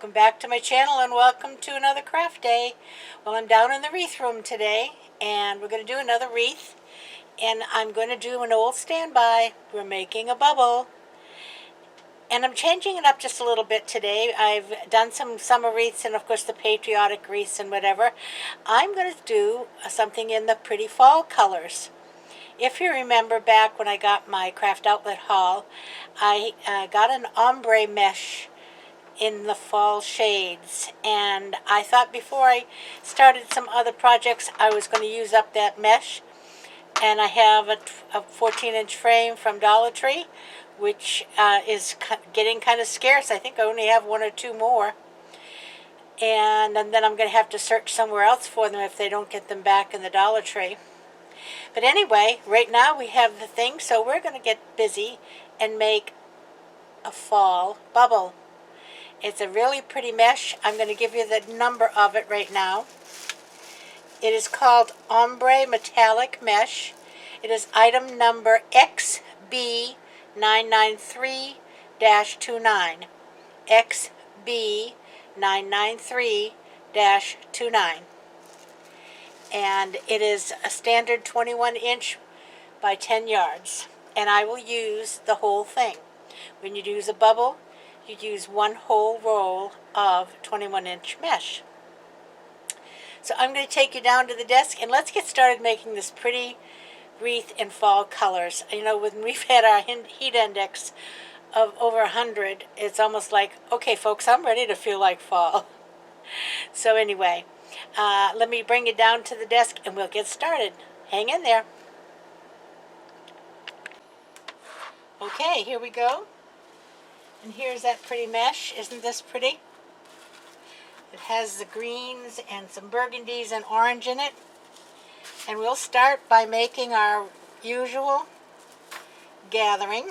Welcome back to my channel and welcome to another craft day. Well, I'm down in the wreath room today and we're going to do another wreath, and I'm going to do an old standby. We're making a bubble and I'm changing it up just a little bit today. I've done some summer wreaths and of course the patriotic wreaths and whatever. I'm going to do something in the pretty fall colors. If you remember back when I got my craft outlet haul, I got an ombre mesh in the fall shades, and I thought before I started some other projects I was going to use up that mesh. And I have a 14-inch frame from Dollar Tree, which is getting kind of scarce. I think I only have one or two more, and then I'm going to have to search somewhere else for them if they don't get them back in the Dollar Tree. But anyway, right now we have the thing, so we're going to get busy and make a fall bubble. It's a really pretty mesh. I'm going to give you the number of it right now. It is called Ombre Metallic Mesh. It is item number XB993-29. XB993-29. And it is a standard 21 inch by 10 yards. And I will use the whole thing. When you use a bubble, you use one whole roll of 21 inch mesh. So I'm going to take you down to the desk and let's get started making this pretty wreath in fall colors. You know, when we've had our heat index of over 100, it's almost like, okay folks, I'm ready to feel like fall. So anyway, let me bring you down to the desk and we'll get started. Hang in there. Okay, here we go. And here's that pretty mesh. Isn't this pretty? It has the greens and some burgundies and orange in it. And we'll start by making our usual gathering.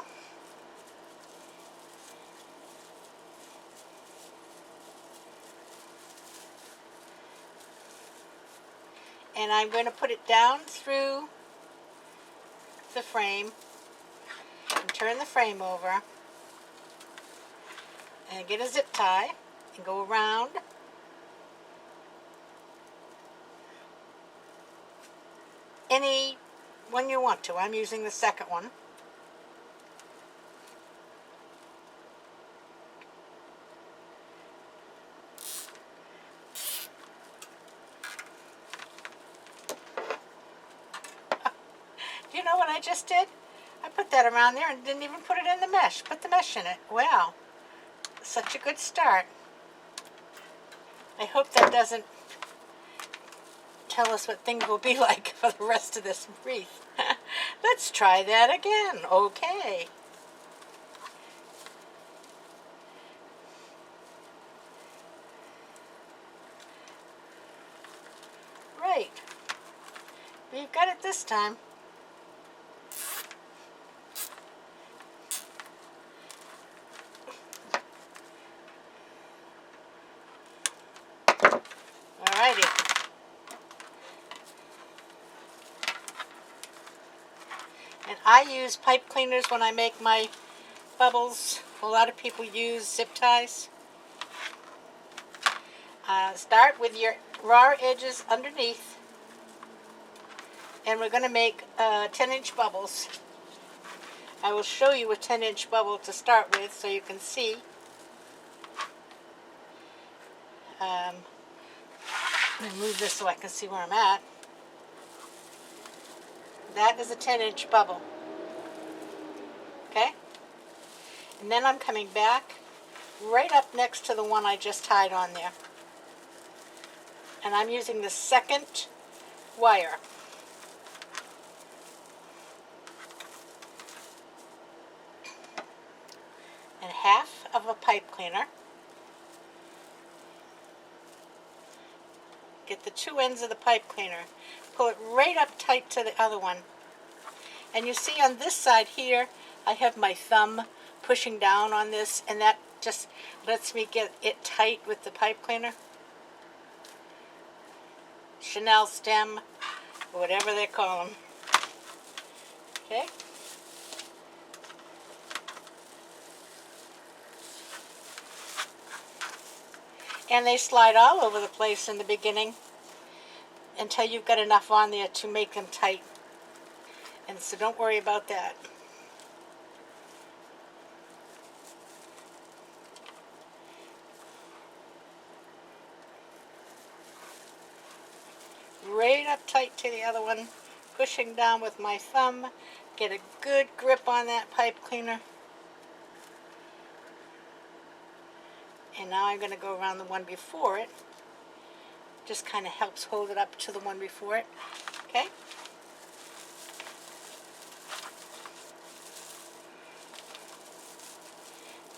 And I'm going to put it down through the frame and turn the frame over and get a zip tie and go around any one you want to. I'm using the second one. Do you know what I just did? I put that around there and didn't even put it in the mesh. Put the mesh in it. Wow. Such a good start. I hope that doesn't tell us what things will be like for the rest of this wreath. Let's try that again. Okay. Right. We've got it this time. Alrighty. And I use pipe cleaners when I make my bubbles. A lot of people use zip ties. Start with your raw edges underneath. And we're going to make 10-inch bubbles. I will show you a 10-inch bubble to start with so you can see. Let me move this so I can see where I'm at. That is a 10-inch bubble. Okay? And then I'm coming back right up next to the one I just tied on there. And I'm using the second wire. And half of a pipe cleaner. Get the two ends of the pipe cleaner. Pull it right up tight to the other one. And you see on this side here, I have my thumb pushing down on this, and that just lets me get it tight with the pipe cleaner. Chanel stem, or whatever they call them. Okay? And they slide all over the place in the beginning until you've got enough on there to make them tight. And so don't worry about that. Right up tight to the other one, pushing down with my thumb. Get a good grip on that pipe cleaner. And now I'm going to go around the one before it. Just kind of helps hold it up to the one before it. Okay?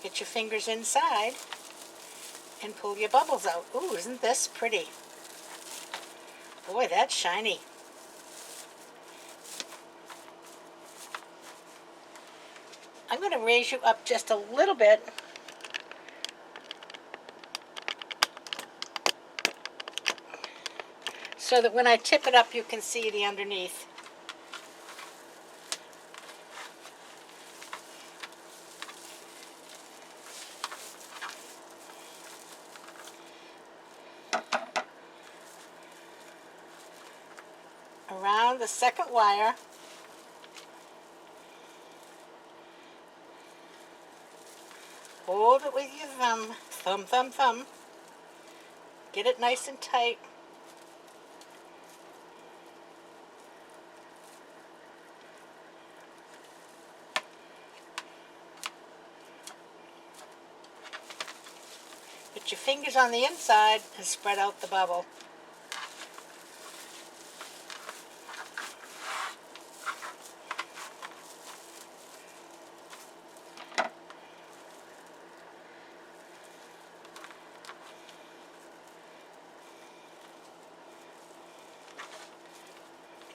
Get your fingers inside and pull your bubbles out. Ooh, isn't this pretty? Boy, that's shiny. I'm going to raise you up just a little bit. So that when I tip it up, you can see the underneath. Around the second wire. Hold it with your thumb. Thumb, thumb, thumb. Get it nice and tight. Put your fingers on the inside and spread out the bubble.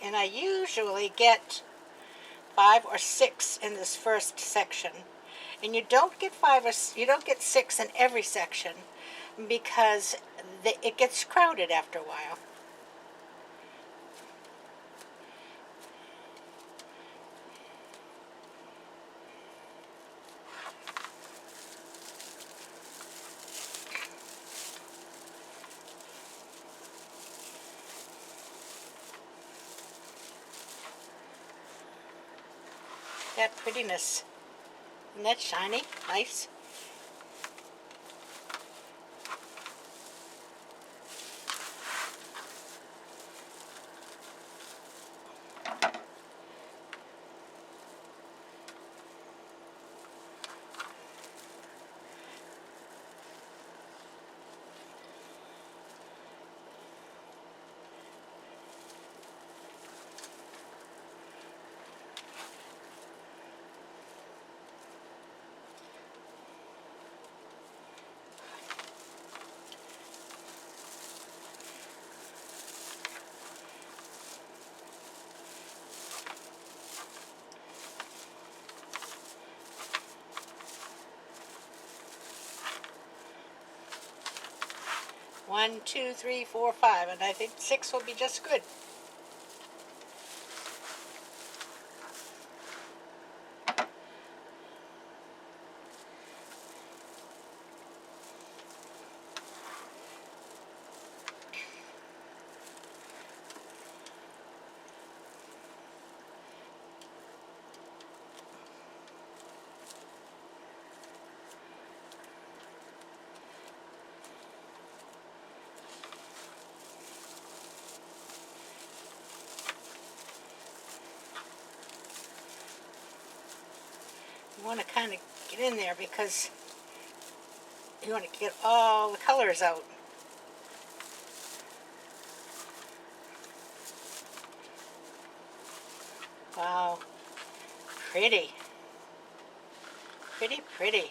And I usually get 5 or 6 in this first section. And you don't get 6 in every section because it gets crowded after a while. That prettiness. Isn't that shiny? Nice. One, two, three, four, 5, and I think 6 will be just good. You want to kind of get in there because you want to get all the colors out. Wow, pretty. Pretty, pretty.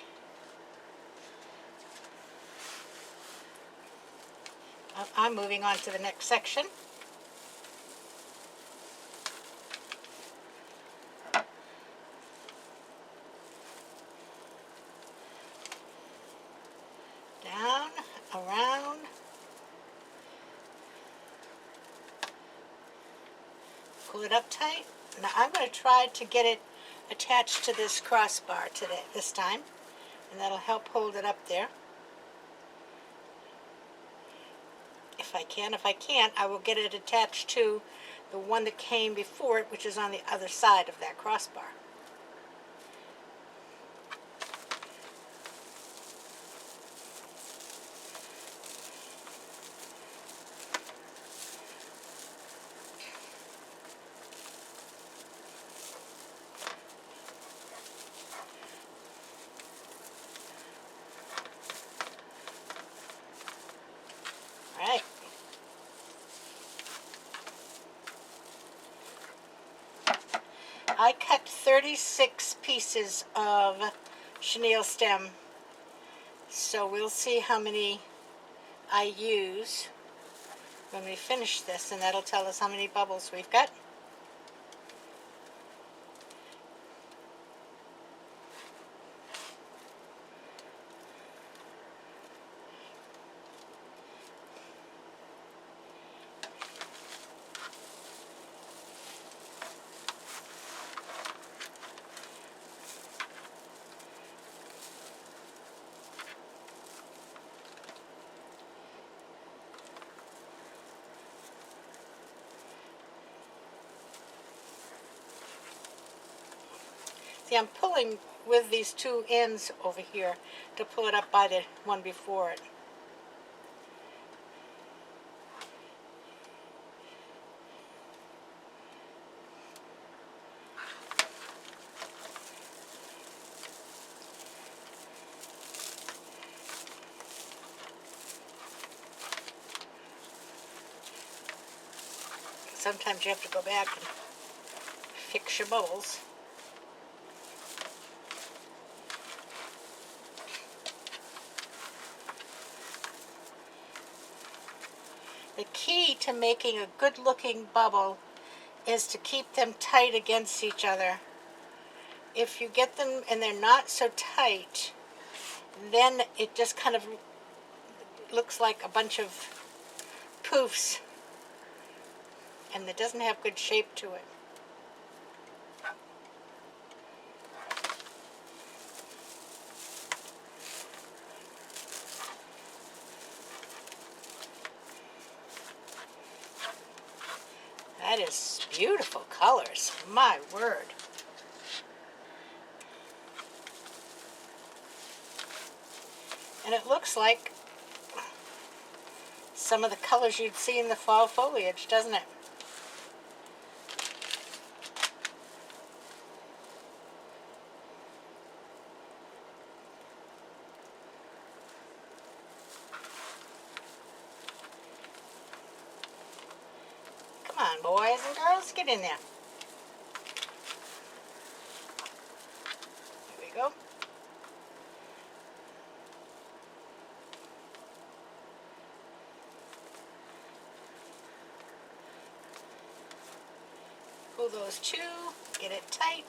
I'm moving on to the next section. Down, around. Pull it up tight. Now I'm going to try to get it attached to this crossbar this time, and that'll help hold it up there. if I can. If I can't, I will get it attached to the one that came before it, which is on the other side of that crossbar. All right. I cut 36 pieces of chenille stem, so we'll see how many I use when we finish this, and that'll tell us how many bubbles we've got. See, I'm pulling with these two ends over here to pull it up by the one before it. Sometimes you have to go back and fix your bowls. The key to making a good-looking bubble is to keep them tight against each other. If you get them and they're not so tight, then it just kind of looks like a bunch of poofs, and it doesn't have good shape to it. That is beautiful colors, my word. And it looks like some of the colors you'd see in the fall foliage, doesn't it? Come on, boys and girls, get in there. Here we go. Pull those two, get it tight.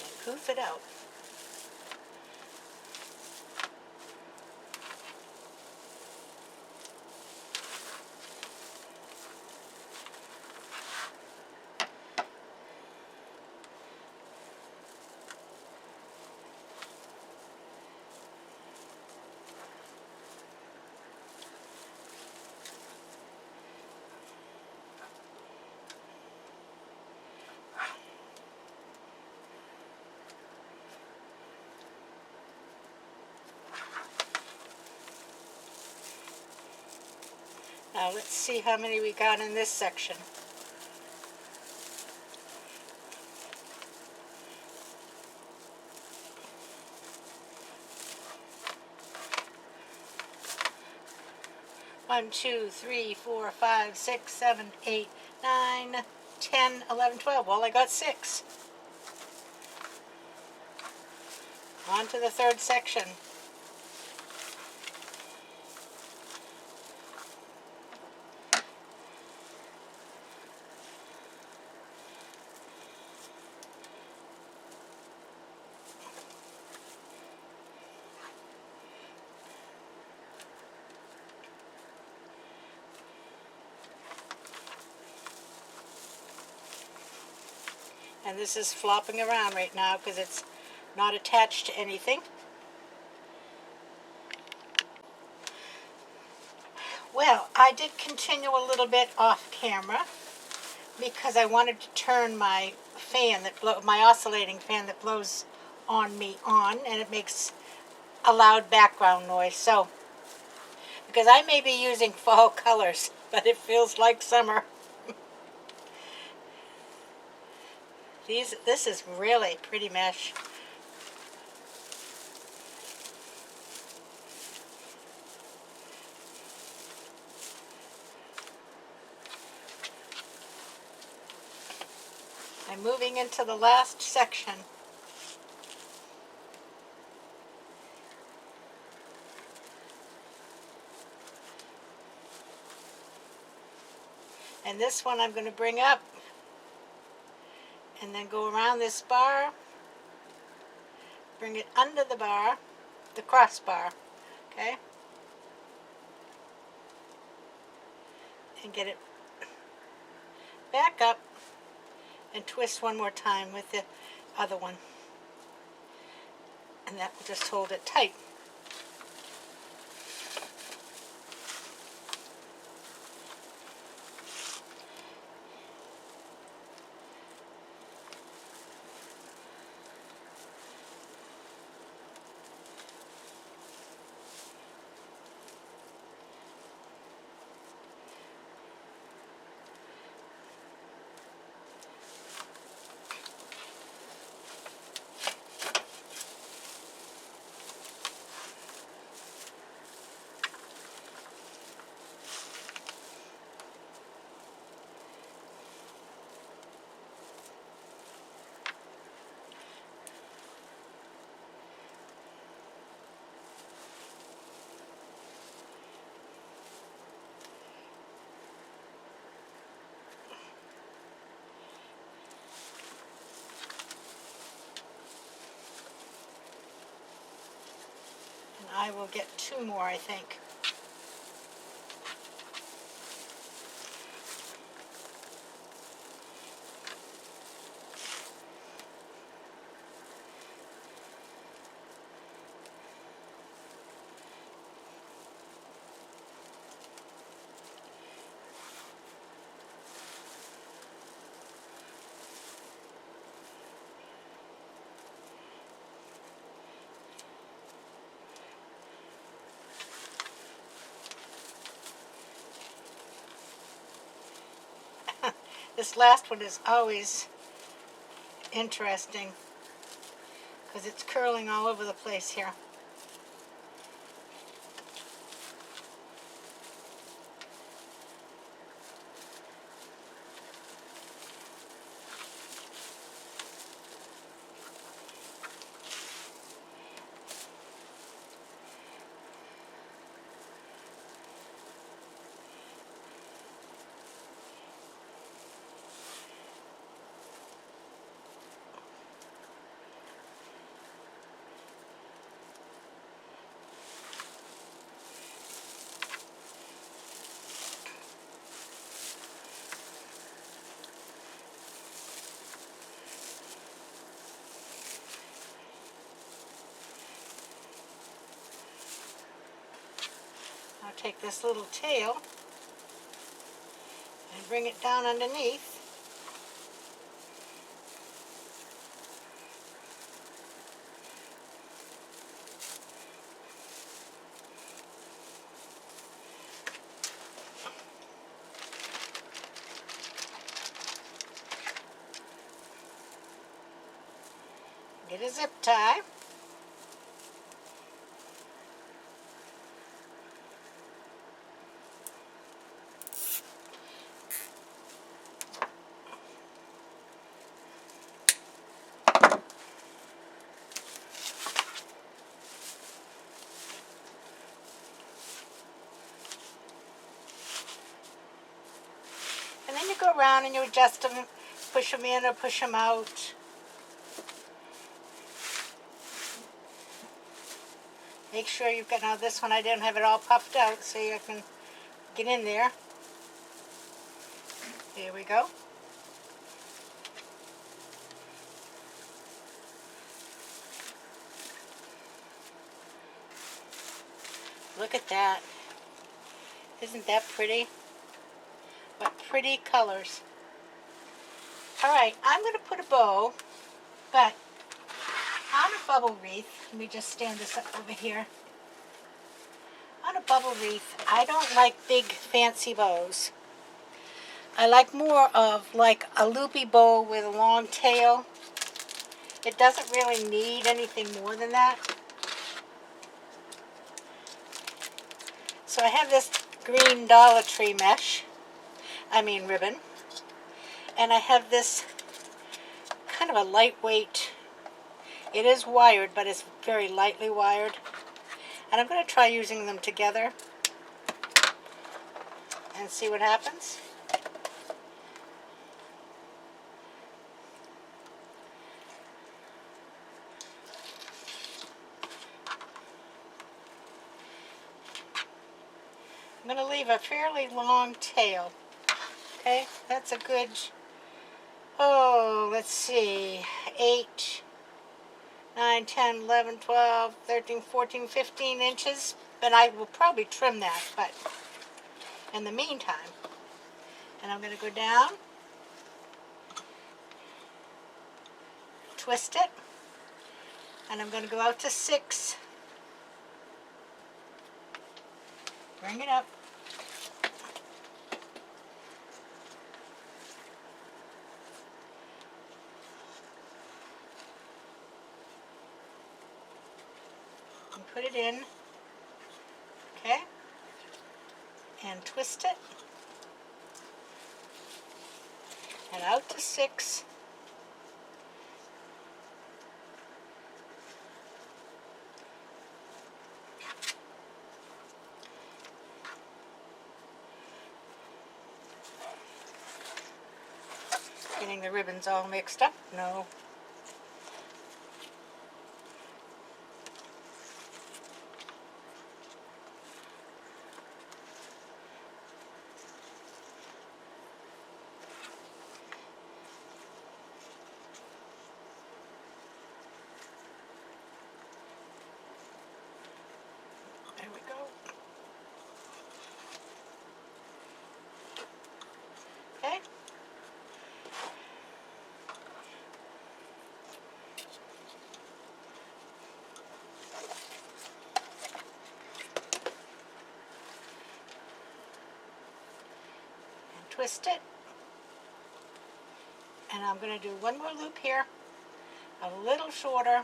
And poof it out. Now let's see how many we got in this section. One, 2, 3, 4, 5, 6, 7, 8, 9, 10, 11, 12. Well, I got 6. On to the third section. And this is flopping around right now because it's not attached to anything. Well, I did continue a little bit off camera because I wanted to turn my fan my oscillating fan that blows on me on, and it makes a loud background noise. So, because I may be using fall colors, but it feels like summer. This is really pretty mesh. I'm moving into the last section. And this one I'm going to bring up and then go around this bar, bring it under the bar, the crossbar, okay? And get it back up and twist one more time with the other one. And that will just hold it tight. I will get 2 more, I think. This last one is always interesting because it's curling all over the place here. I'll take this little tail and bring it down underneath. Get a zip tie. And then you go around and you adjust them, push them in or push them out. Make sure you've got, now this one I didn't have it all puffed out so you can get in there. There we go. Look at that. Isn't that pretty? What pretty colors. Alright, I'm going to put a bow, but on a bubble wreath, let me just stand this up over here. On a bubble wreath, I don't like big fancy bows. I like more of like a loopy bow with a long tail. It doesn't really need anything more than that. So I have this green Dollar Tree ribbon. And I have this kind of a lightweight, it is wired, but it's very lightly wired. And I'm going to try using them together and see what happens. I'm going to leave a fairly long tail. Okay, that's a good, let's see, 8, 9, 10, 11, 12, 13, 14, 15 inches. But I will probably trim that, but in the meantime. And I'm going to go down, twist it, and I'm going to go out to 6. Bring it up. And put it in. Okay? And twist it. And out to 6. Getting the ribbons all mixed up? No. There we go. Okay. Twist it, and I'm going to do one more loop here, a little shorter,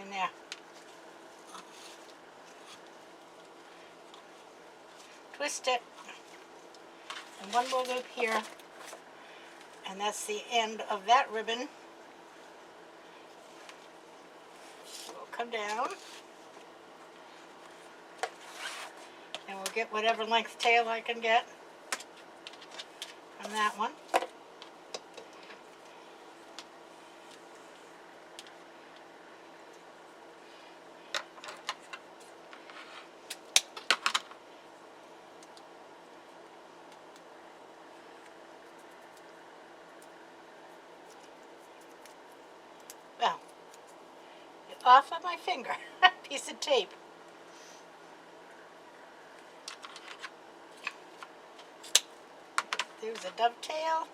in there. Twist it, and one more loop here, and that's the end of that ribbon. We'll come down, and we'll get whatever length tail I can get from that one. Well, get off of my finger, piece of tape. There's a dovetail.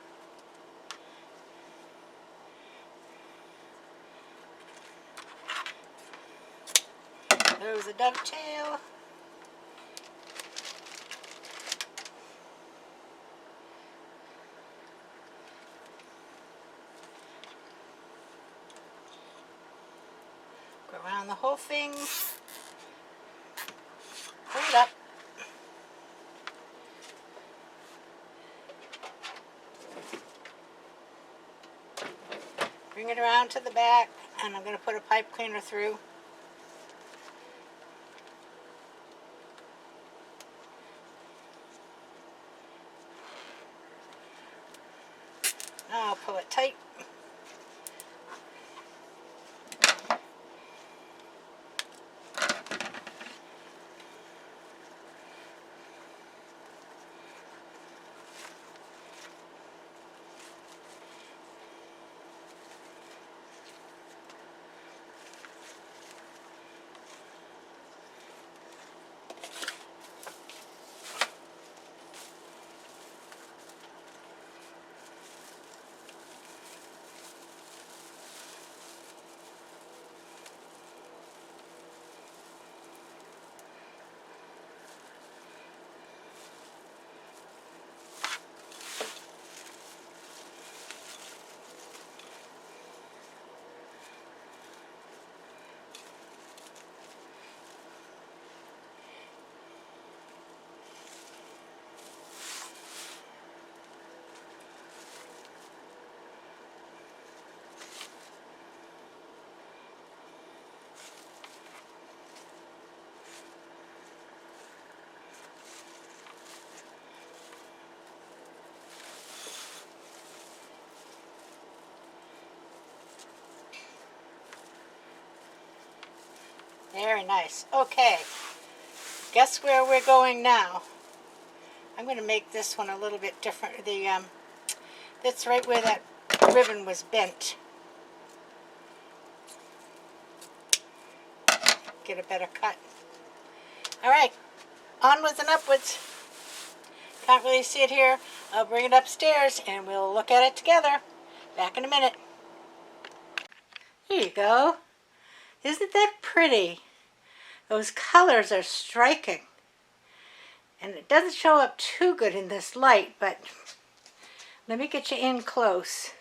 There's a dovetail. Go around the whole thing. Pull it up. Bring it around to the back, and I'm going to put a pipe cleaner through. Now I'll pull it tight. Very nice. Okay, guess where we're going now? I'm going to make this one a little bit different. That's right where that ribbon was bent. Get a better cut. All right, onwards and upwards. Can't really see it here. I'll bring it upstairs and we'll look at it together. Back in a minute. Here you go. Isn't that pretty? Those colors are striking. And it doesn't show up too good in this light, but let me get you in close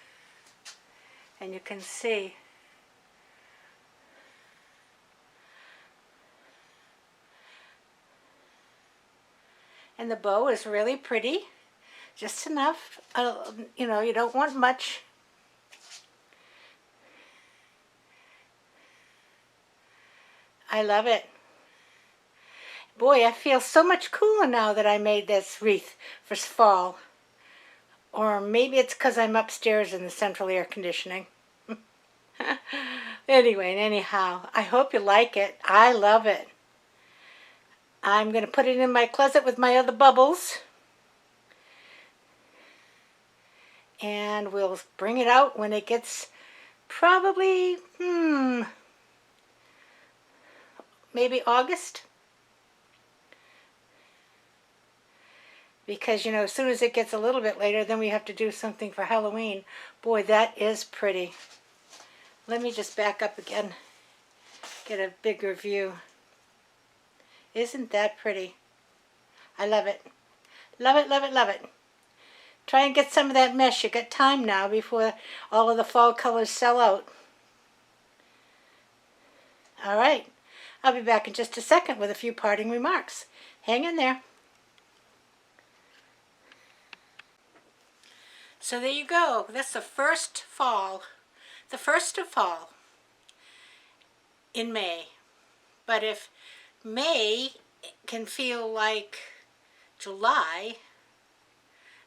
and you can see. And the bow is really pretty, just enough. You know, you don't want much. I love it. Boy, I feel so much cooler now that I made this wreath for fall. Or maybe it's because I'm upstairs in the central air conditioning. Anyway, anyhow, I hope you like it. I love it. I'm going to put it in my closet with my other bubbles. And we'll bring it out when it gets probably, maybe August. Because, you know, as soon as it gets a little bit later, then we have to do something for Halloween. Boy, that is pretty. Let me just back up again, get a bigger view. Isn't that pretty? I love it. Love it, love it, love it. Try and get some of that mesh. You got time now before all of the fall colors sell out. All right. I'll be back in just a second with a few parting remarks. Hang in there. So there you go. That's the first fall. The first of fall in May. But if May can feel like July,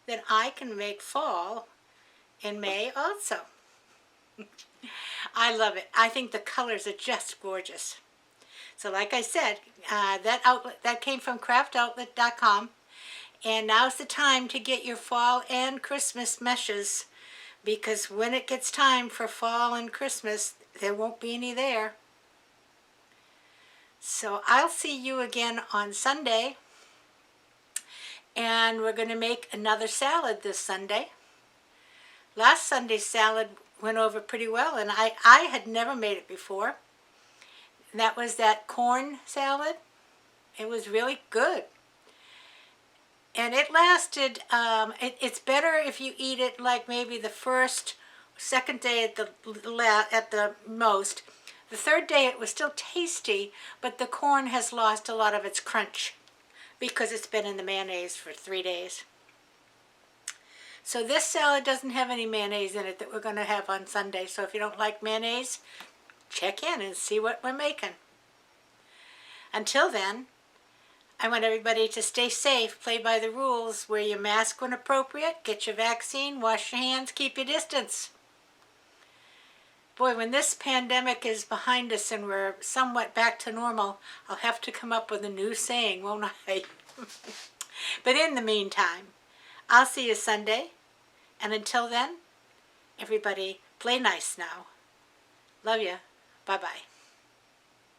then I can make fall in May also. I love it. I think the colors are just gorgeous. So like I said, that came from craftoutlet.com. And now's the time to get your fall and Christmas meshes, because when it gets time for fall and Christmas, there won't be any there. So I'll see you again on Sunday. And we're going to make another salad this Sunday. Last Sunday's salad went over pretty well, and I had never made it before. And that was that corn salad. It was really good. And it lasted, it's better if you eat it like maybe the first, second day at the most. The third day it was still tasty, but the corn has lost a lot of its crunch because it's been in the mayonnaise for 3 days. So this salad doesn't have any mayonnaise in it that we're going to have on Sunday. So if you don't like mayonnaise, check in and see what we're making. Until then, I want everybody to stay safe, play by the rules, wear your mask when appropriate, get your vaccine, wash your hands, keep your distance. Boy, when this pandemic is behind us and we're somewhat back to normal, I'll have to come up with a new saying, won't I? But in the meantime, I'll see you Sunday. And until then, everybody, play nice now. Love ya. Bye-bye.